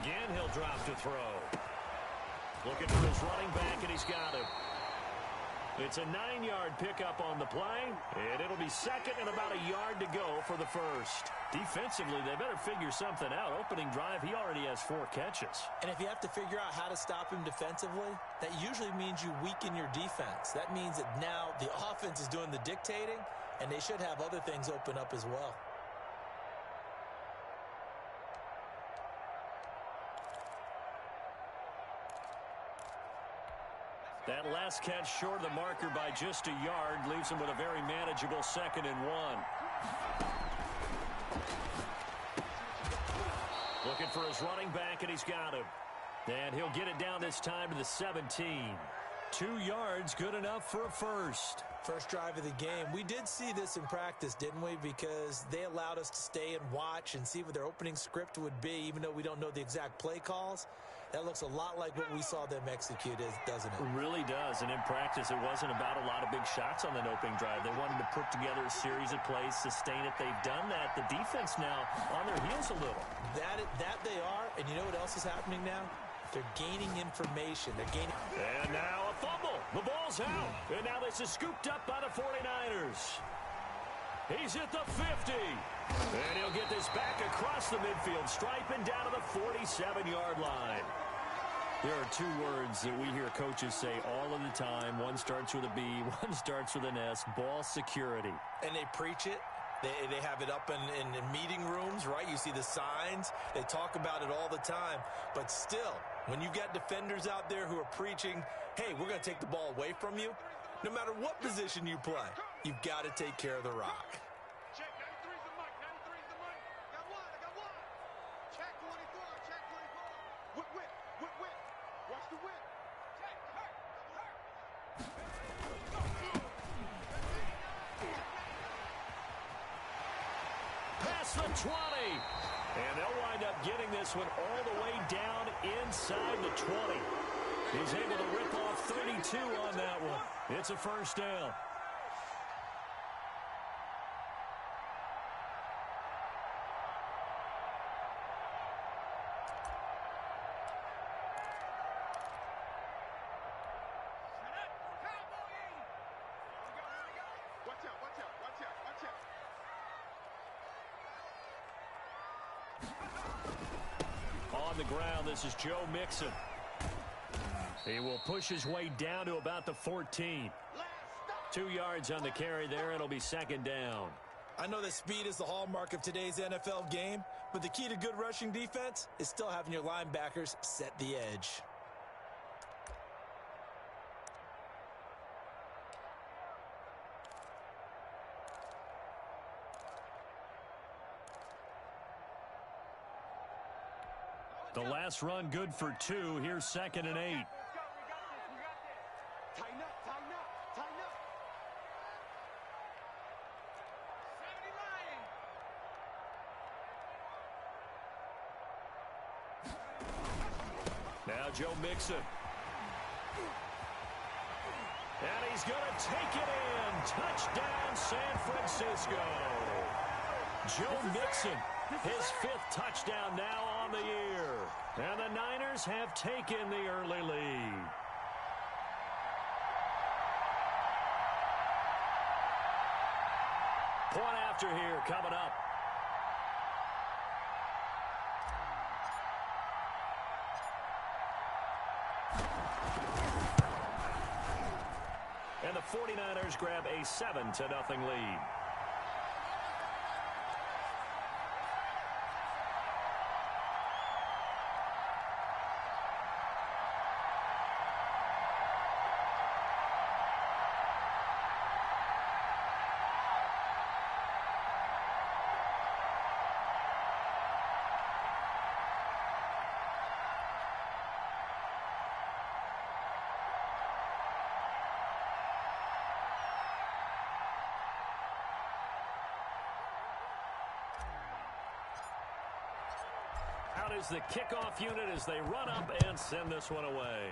S1: Again, he'll drop to throw. Looking for his running back, and he's got him. It's a 9-yard pickup on the play, and it'll be 2nd and about a yard to go for the first. Defensively, they better figure something out. Opening drive, he already has 4 catches.
S2: And if you have to figure out how to stop him defensively, that usually means you weaken your defense. That means that now the offense is doing the dictating, and they should have other things open up as well.
S1: That last catch short of the marker by just a yard leaves him with a very manageable 2nd and 1. Looking for his running back, and he's got him. And he'll get it down this time to the 17. 2 yards, good enough for a first.
S2: First drive of the game. We did see this in practice, didn't we? Because they allowed us to stay and watch and see what their opening script would be, even though we don't know the exact play calls. That looks a lot like what we saw them execute, doesn't it?
S1: It really does. And in practice, it wasn't about a lot of big shots on that opening drive. They wanted to put together a series of plays, sustain it. They've done that. The defense now on their heels a little.
S2: That they are. And you know what else is happening now? They're gaining information. They're gaining.
S1: And now a fumble. The ball's out. And now this is scooped up by the 49ers. He's at the 50. And he'll get this back across the midfield, striping down to the 47-yard line. There are 2 words that we hear coaches say all of the time. One starts with a B, one starts with an S, ball security.
S2: And they preach it. They have it up in meeting rooms, right? You see the signs. They talk about it all the time. But still, when you've got defenders out there who are preaching, hey, we're going to take the ball away from you, no matter what position you play, you've got to take care of the rock.
S4: Check, 93's the mic, 93's the mic. Got one, I got one. Check 24, check 24. Whip. Watch the whip. Check, hurt.
S1: across the 20. And they'll wind up getting this one all the way down inside the 20. He's able to rip off 32 on that one. It's a first down. On the ground, this is Joe Mixon. He will push his way down to about the 14. 2 yards on the carry there. It'll be second down.
S2: I know that speed is the hallmark of today's NFL game, but the key to good rushing defense is still having your linebackers set the edge.
S1: The last run good for 2. Here's 2nd and 8.
S4: Tighten up, tighten up, tighten up.
S1: 70 line. Now Joe Mixon. And he's going to take it in. Touchdown, San Francisco. Joe Mixon, his 5th touchdown now on the year. And the Niners have taken the early lead. Point after here coming up. And the 49ers grab a 7-0 lead. Out is the kickoff unit as they run up and send this one away.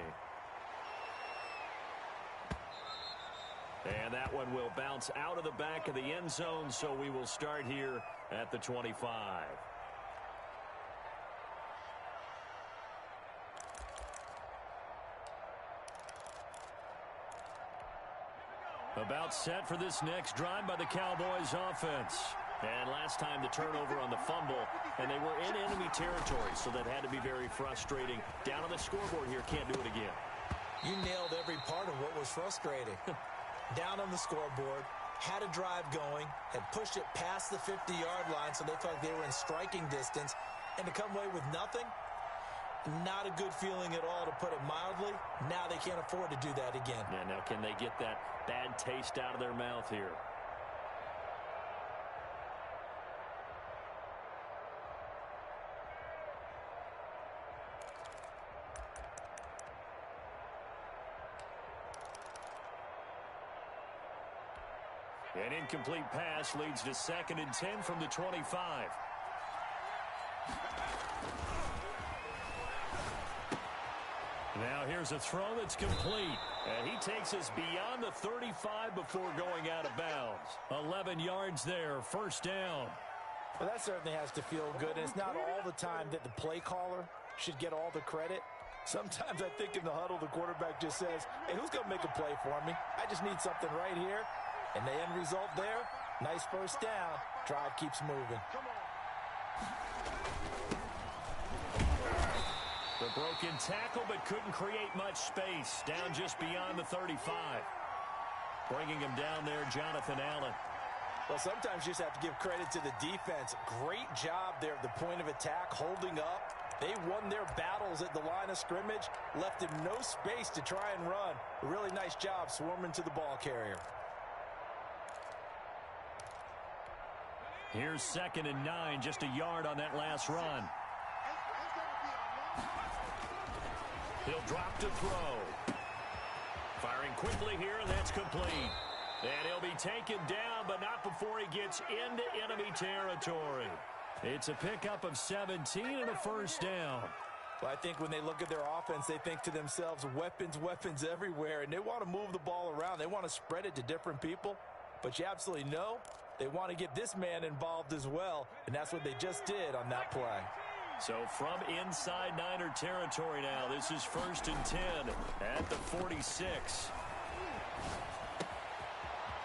S1: And that one will bounce out of the back of the end zone, so we will start here at the 25. About set for this next drive by the Cowboys offense. And last time the turnover on the fumble, and they were in enemy territory, so that had to be very frustrating. Down on the scoreboard here, can't do it again.
S2: You nailed every part of what was frustrating. Down on the scoreboard, had a drive going, had pushed it past the 50-yard line, so they felt like they were in striking distance, and to come away with nothing, not a good feeling at all, to put it mildly. Now they can't afford to do that again.
S1: Yeah, now can they get that bad taste out of their mouth here? An incomplete pass leads to 2nd and 10 from the 25. Now here's a throw that's complete. And he takes us beyond the 35 before going out of bounds. 11 yards there, first down.
S3: Well, that certainly has to feel good, and it's not all the time that the play caller should get all the credit. Sometimes I think in the huddle, the quarterback just says, hey, who's going to make a play for me? I just need something right here. And the end result there, nice first down. Drive keeps moving.
S1: The broken tackle, but couldn't create much space. Down just beyond the 35. Bringing him down there, Jonathan Allen.
S3: Well, sometimes you just have to give credit to the defense. Great job there at the point of attack, holding up. They won their battles at the line of scrimmage, left him no space to try and run. A really nice job swarming to the ball carrier.
S1: Here's 2nd and 9, just a yard on that last run. He'll drop to throw. Firing quickly here, and that's complete. And he'll be taken down, but not before he gets into enemy territory. It's a pickup of 17 and a first down.
S3: Well, I think when they look at their offense, they think to themselves, weapons, weapons everywhere, and they want to move the ball around. They want to spread it to different people, but you absolutely know they want to get this man involved as well, and that's what they just did on that play.
S1: So from inside Niner territory now, this is 1st and 10 at the 46.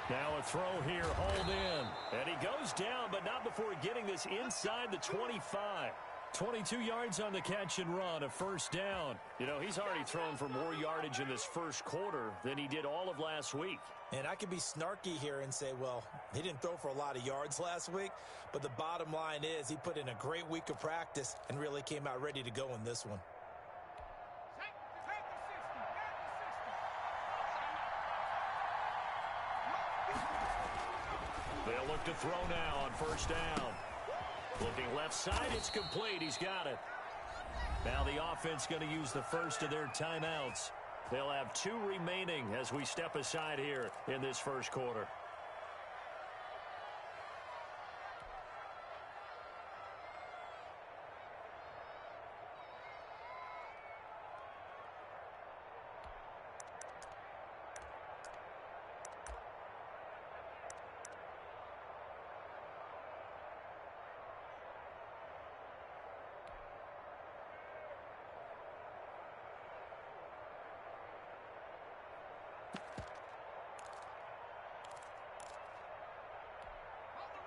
S1: Now a throw here, hold in. And he goes down, but not before getting this inside the 25. 22 yards on the catch and run, a first down. You know, he's already thrown for more yardage in this first quarter than he did all of last week.
S2: And I could be snarky here and say, well, he didn't throw for a lot of yards last week, but the bottom line is he put in a great week of practice and really came out ready to go in this one.
S1: They'll look to throw now on first down. Looking left side, it's complete. He's got it. Now the offense going to use the first of their timeouts. They'll have 2 remaining as we step aside here in this first quarter.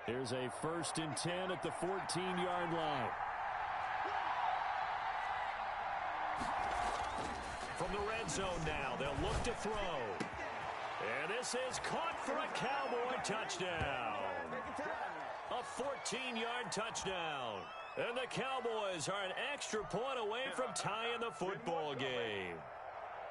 S1: Here's a 1st and 10 at the 14-yard line. From the red zone now, they'll look to throw. And this is caught for a Cowboy touchdown. A 14-yard touchdown. And the Cowboys are an extra point away from tying the football game.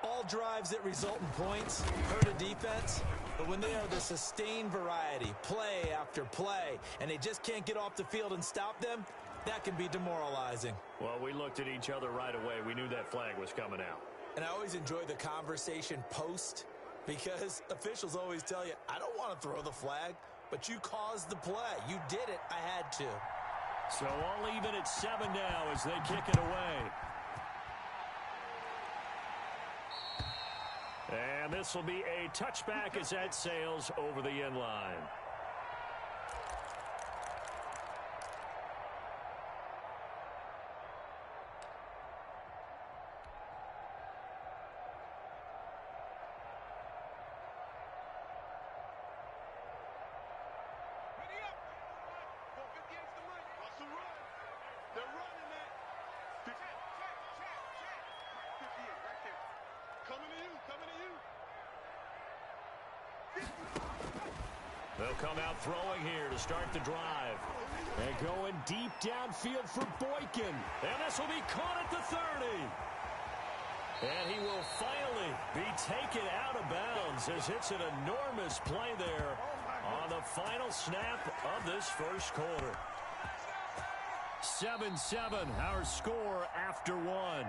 S2: All drives that result in points hurt a defense, but when they are the sustained variety, play after play, and they just can't get off the field and stop them, that can be demoralizing.
S1: Well, we looked at each other right away. We knew that flag was coming out.
S2: And I always enjoy the conversation post, because officials always tell you, I don't want to throw the flag, but you caused the play. You did it. I had to.
S1: So all even at 7 now as they kick it away. And this will be a touchback as that sails over the end line. They'll come out throwing here to start the drive. And going deep downfield for Boykin. And this will be caught at the 30. And he will finally be taken out of bounds as it's an enormous play there on the final snap of this first quarter. 7-7, our score after 1.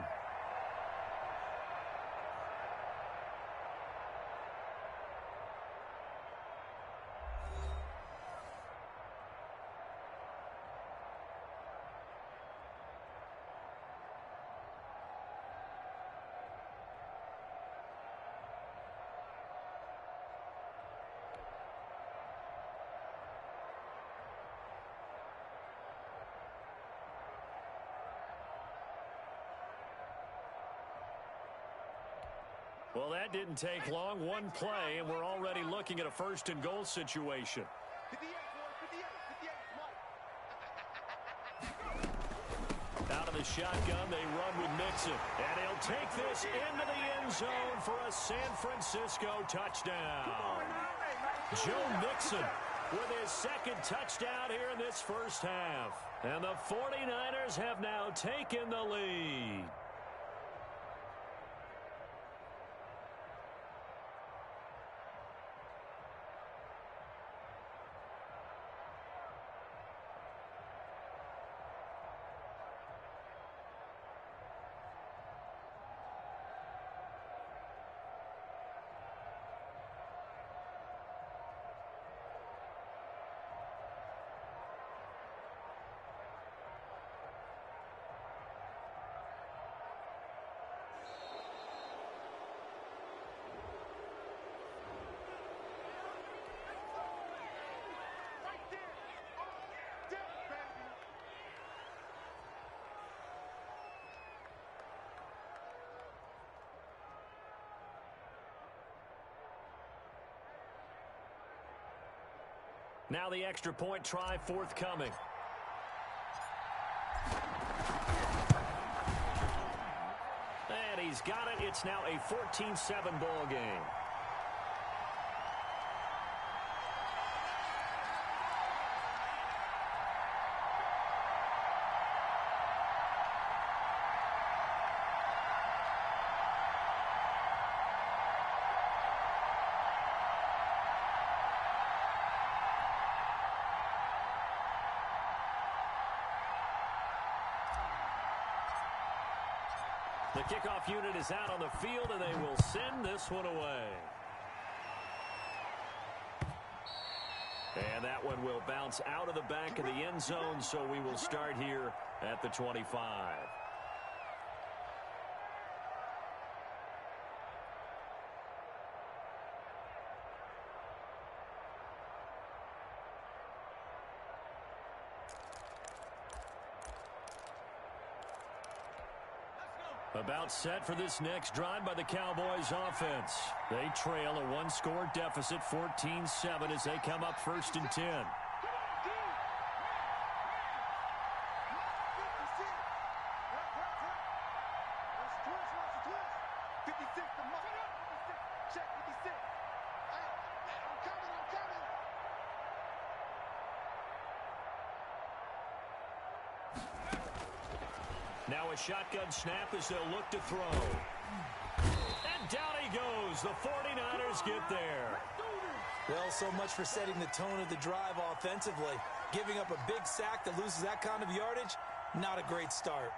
S1: Well, that didn't take long. One play, and we're already looking at a 1st and goal situation. Out of the shotgun, they run with Mixon. And he'll take this into the end zone for a San Francisco touchdown. Joe Mixon with his 2nd touchdown here in this first half. And the 49ers have now taken the lead. Now the extra point try forthcoming. And he's got it. It's now a 14-7 ball game. The kickoff unit is out on the field, and they will send this one away. And that one will bounce out of the back of the end zone, so we will start here at the 25. About set for this next drive by the Cowboys offense. They trail a one-score deficit, 14-7, as they come up 1st and 10. Now a shotgun snap as they'll look to throw. And down he goes. The 49ers get there.
S2: Well, so much for setting the tone of the drive offensively. Giving up a big sack that loses that kind of yardage, not a great start.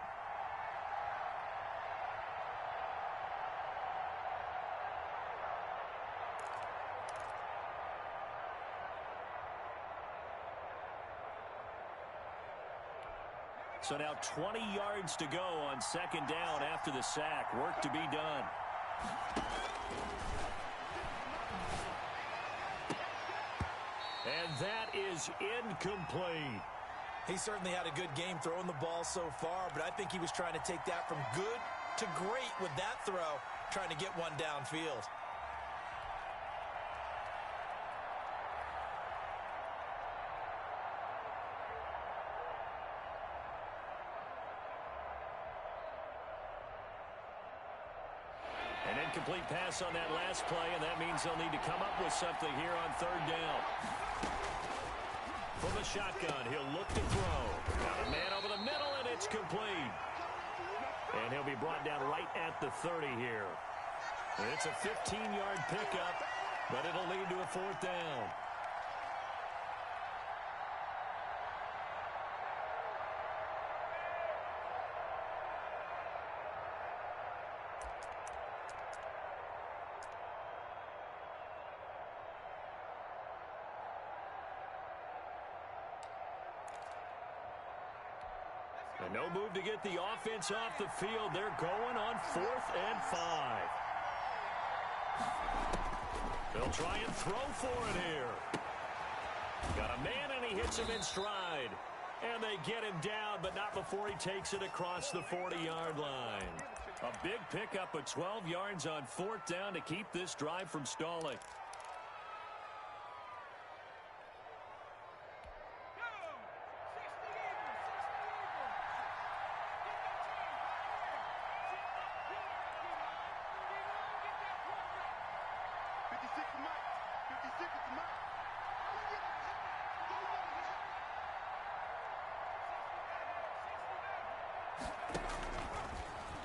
S1: So now 20 yards to go on 2nd down after the sack. Work to be done. And that is incomplete.
S2: He certainly had a good game throwing the ball so far, but I think he was trying to take that from good to great with that throw, trying to get one downfield.
S1: An incomplete pass on that last play, and that means they'll need to come up with something here on 3rd down. From the shotgun, he'll look to throw. Got a man over the middle, and it's complete. And he'll be brought down right at the 30 here. It's a 15-yard pickup, but it'll lead to a 4th down. And no move to get the offense off the field. They're going on 4th and 5. They'll try and throw for it here. Got a man, and he hits him in stride. And they get him down, but not before he takes it across the 40-yard line. A big pickup of 12 yards on 4th down to keep this drive from stalling.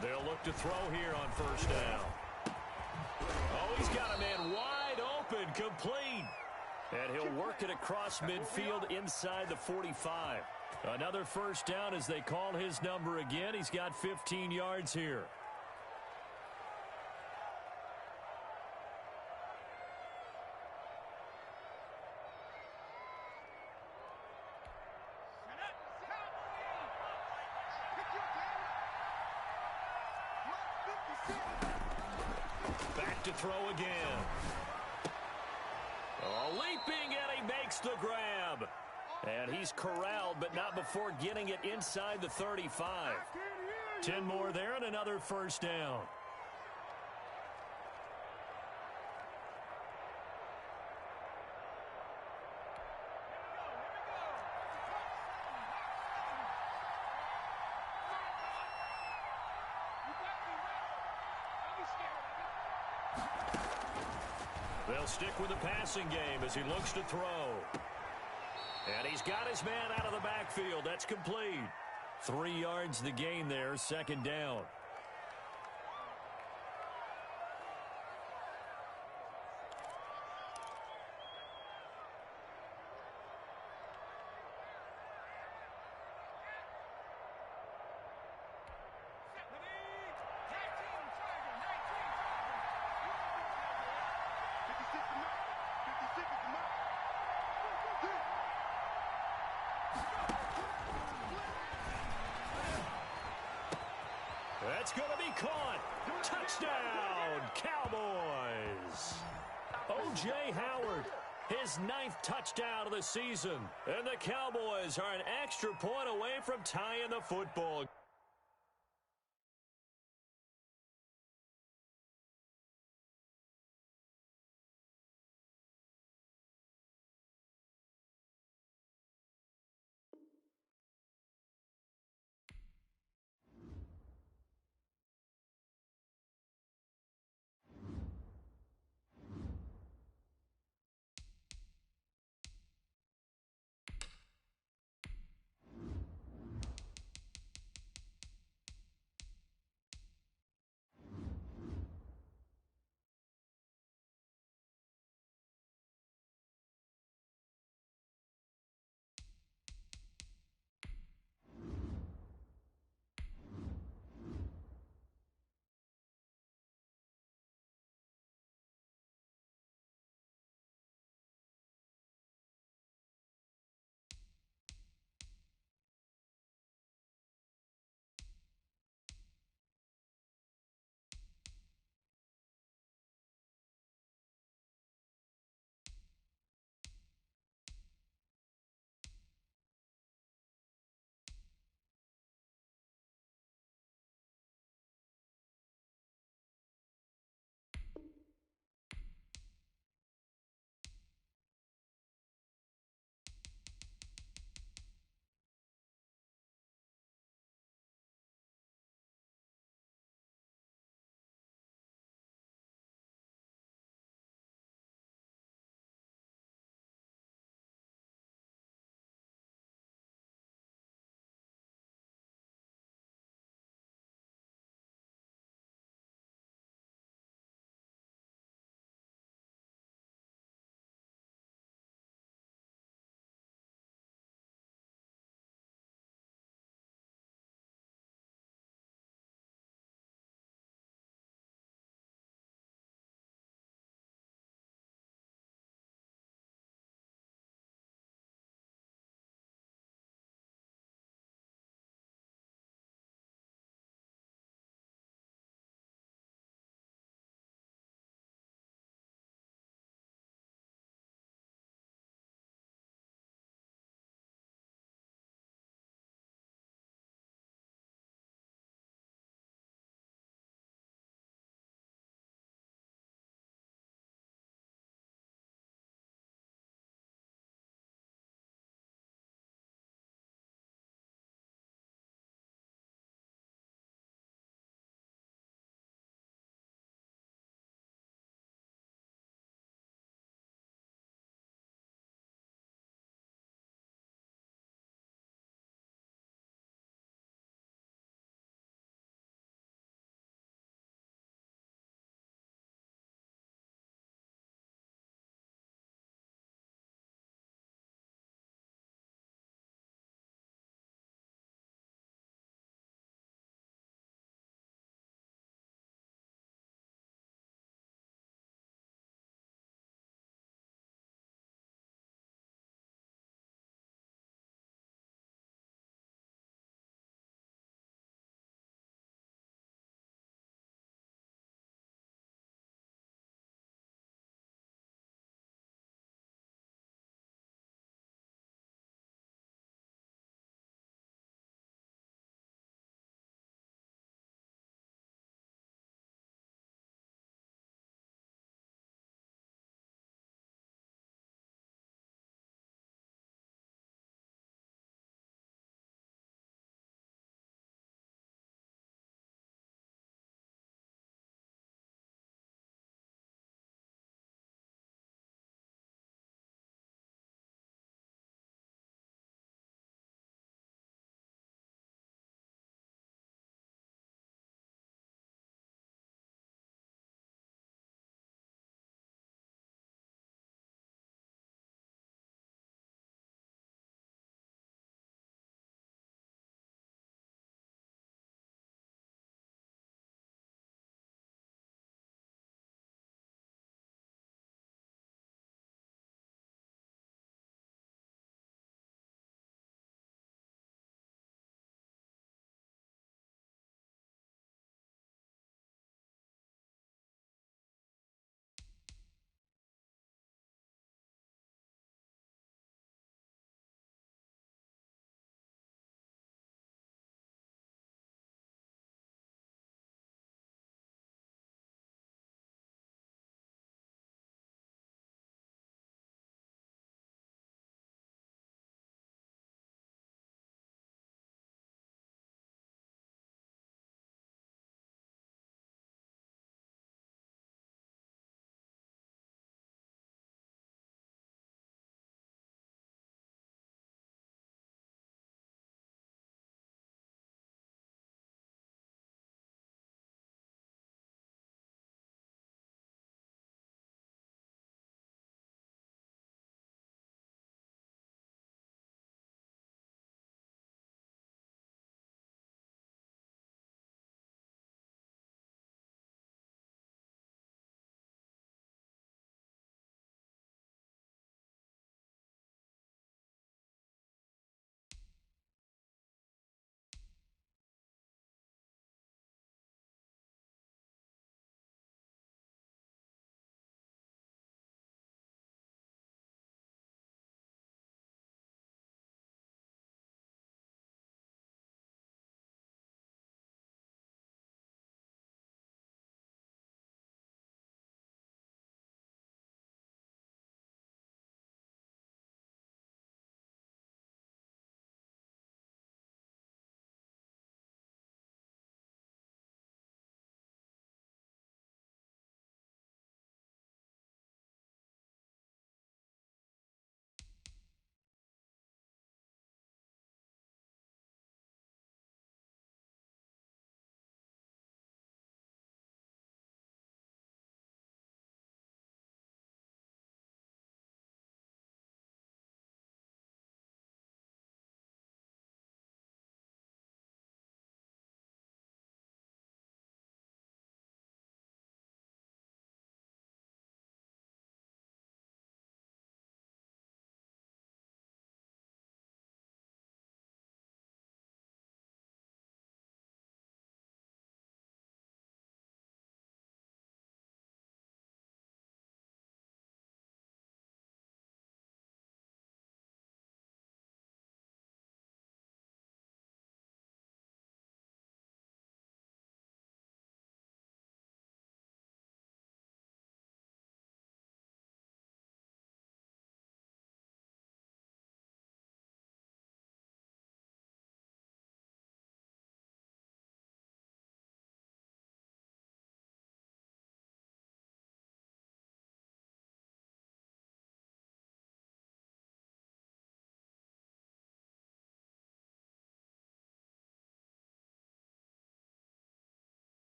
S1: They'll look to throw here on 1st down. Oh, he's got a man wide open, complete. And he'll work it across midfield inside the 45. Another 1st down as they call his number again. He's got 15 yards here. Back to throw again. Oh, leaping, and he makes the grab. And he's corralled, but not before getting it inside the 35. 10 more there and another 1st down. They'll stick with the passing game as he looks to throw. And he's got his man out of the backfield. That's complete. 3 yards the gain there, second down. That's going to be caught. Touchdown, Cowboys. O.J. Howard, his 9th touchdown of the season. And the Cowboys are an extra point away from tying the football.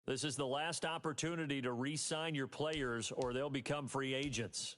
S1: This is the last opportunity to re-sign your players or they'll become free agents.